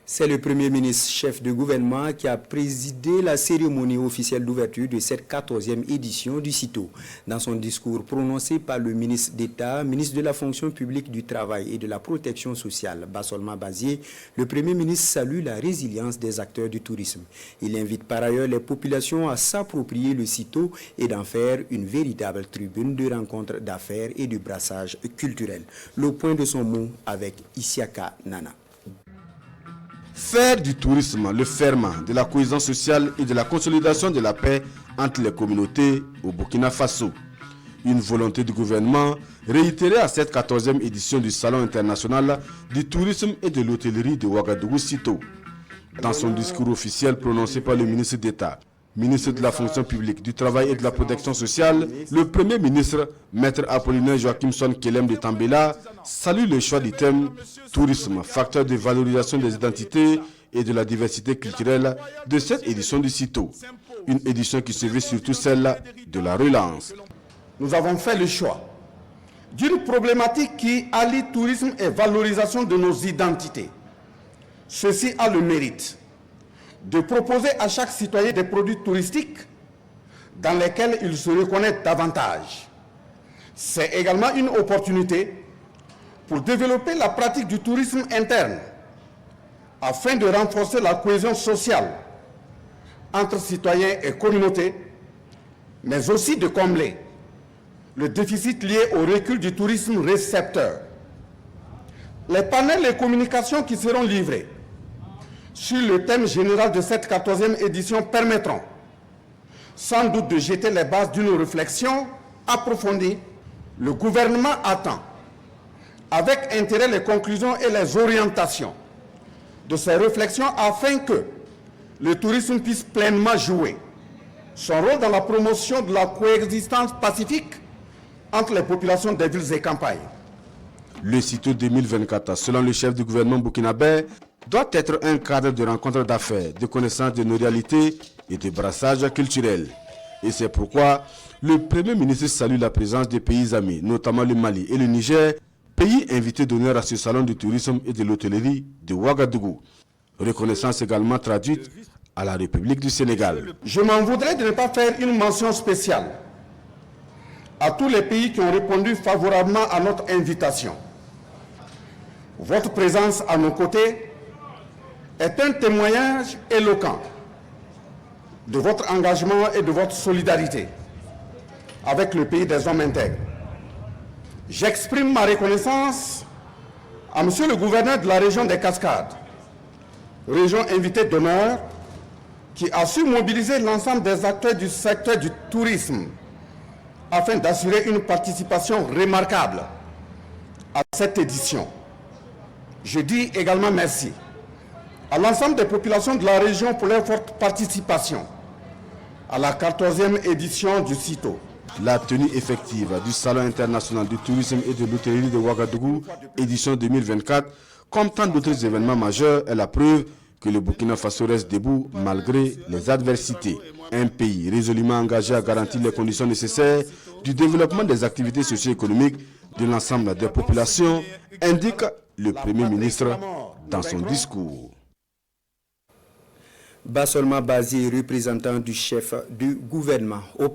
C'est le Premier ministre, chef de gouvernement, qui a présidé la cérémonie officielle d'ouverture de cette 14e édition du CITO. Dans son discours prononcé par le ministre d'État, ministre de la fonction publique, du travail et de la protection sociale, Bassolma Bazié, le Premier ministre salue la résilience des acteurs du tourisme. Il invite par ailleurs les populations à s'approprier le CITO et d'en faire une véritable tribune de rencontres d'affaires et de brassage culturel. Le point de son mot avec Isiaka Nana. Faire du tourisme le ferment de la cohésion sociale et de la consolidation de la paix entre les communautés au Burkina Faso. Une volonté du gouvernement réitérée à cette 14e édition du Salon international du tourisme et de l'hôtellerie de Ouagadougou CITO. Dans son discours officiel prononcé par le ministre d'État, ministre de la fonction publique, du travail et de la protection sociale, le Premier ministre, Maître Apollinaire Joachimson Kelem de Tambela, salue le choix du thème « Tourisme, facteur de valorisation des identités et de la diversité culturelle » de cette édition du CITO. Une édition qui se veut surtout celle de la relance. Nous avons fait le choix d'une problématique qui allie tourisme et valorisation de nos identités. Ceci a le mérite de proposer à chaque citoyen des produits touristiques dans lesquels il se reconnaît davantage. C'est également une opportunité pour développer la pratique du tourisme interne afin de renforcer la cohésion sociale entre citoyens et communautés, mais aussi de combler le déficit lié au recul du tourisme récepteur. Les panels et communications qui seront livrés sur le thème général de cette 14e édition permettront sans doute de jeter les bases d'une réflexion approfondie. Le gouvernement attend avec intérêt les conclusions et les orientations de ces réflexions afin que le tourisme puisse pleinement jouer son rôle dans la promotion de la coexistence pacifique entre les populations des villes et campagnes. Le CITO 2024, selon le chef du gouvernement burkinabé, doit être un cadre de rencontre d'affaires, de connaissance de nos réalités et de brassage culturel. Et c'est pourquoi le Premier ministre salue la présence des pays amis, notamment le Mali et le Niger, pays invités d'honneur à ce salon du tourisme et de l'hôtellerie de Ouagadougou. Reconnaissance également traduite à la République du Sénégal. Je m'en voudrais de ne pas faire une mention spéciale à tous les pays qui ont répondu favorablement à notre invitation. Votre présence à nos côtés est un témoignage éloquent de votre engagement et de votre solidarité avec le pays des hommes intègres. J'exprime ma reconnaissance à Monsieur le gouverneur de la région des Cascades, région invitée d'honneur, qui a su mobiliser l'ensemble des acteurs du secteur du tourisme afin d'assurer une participation remarquable à cette édition. Je dis également merci à l'ensemble des populations de la région pour leur forte participation à la 14e édition du CITO. La tenue effective du Salon international du tourisme et de l'hôtellerie de Ouagadougou, édition 2024, comme tant d'autres événements majeurs, est la preuve que le Burkina Faso reste debout malgré les adversités. Un pays résolument engagé à garantir les conditions nécessaires du développement des activités socio-économiques de l'ensemble des populations, indique le Premier ministre dans son discours. Bassolma Bazié, représentant du chef du gouvernement.